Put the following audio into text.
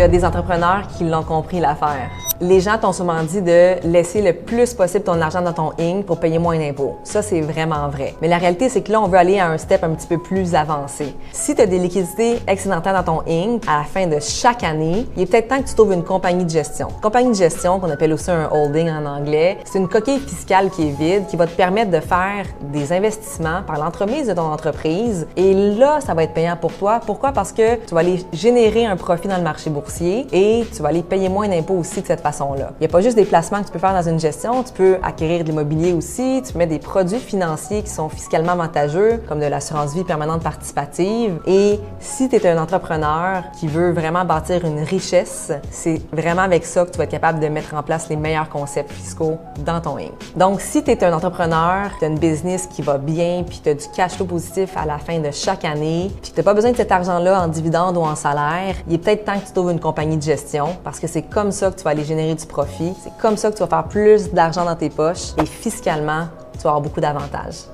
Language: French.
y a des entrepreneurs qui l'ont compris l'affaire. Les gens t'ont souvent dit de laisser le plus possible ton argent dans ton Inc. pour payer moins d'impôts. Ça, c'est vraiment vrai. Mais la réalité, c'est que là, on veut aller à un step un petit peu plus avancé. Si tu as des liquidités excédentaires dans ton Inc. à la fin de chaque année, il est peut-être temps que tu trouves une compagnie de gestion. Compagnie de gestion, qu'on appelle aussi un holding en anglais, c'est une coquille fiscale qui est vide, qui va te permettre de faire des investissements par l'entremise de ton entreprise. Et là, ça va être payant pour toi. Pourquoi? Parce que tu vas aller générer un profit dans le marché boursier et tu vas aller payer moins d'impôts aussi de cette façon-là. Il n'y a pas juste des placements que tu peux faire dans une gestion, tu peux acquérir de l'immobilier aussi, tu peux mettre des produits financiers qui sont fiscalement avantageux, comme de l'assurance vie permanente participative. Et si tu es un entrepreneur qui veut vraiment bâtir une richesse, c'est vraiment avec ça que tu vas être capable de mettre en place les meilleurs concepts fiscaux dans ton Inc. Donc, si tu es un entrepreneur, tu as une business qui va bien, puis tu as du cash flow positif à la fin de chaque année, puis que tu n'as pas besoin de cet argent-là en dividende ou en salaire, il est peut-être temps que tu trouves une compagnie de gestion parce que c'est comme ça que tu vas aller générer du profit. C'est comme ça que tu vas faire plus d'argent dans tes poches et fiscalement, tu vas avoir beaucoup d'avantages.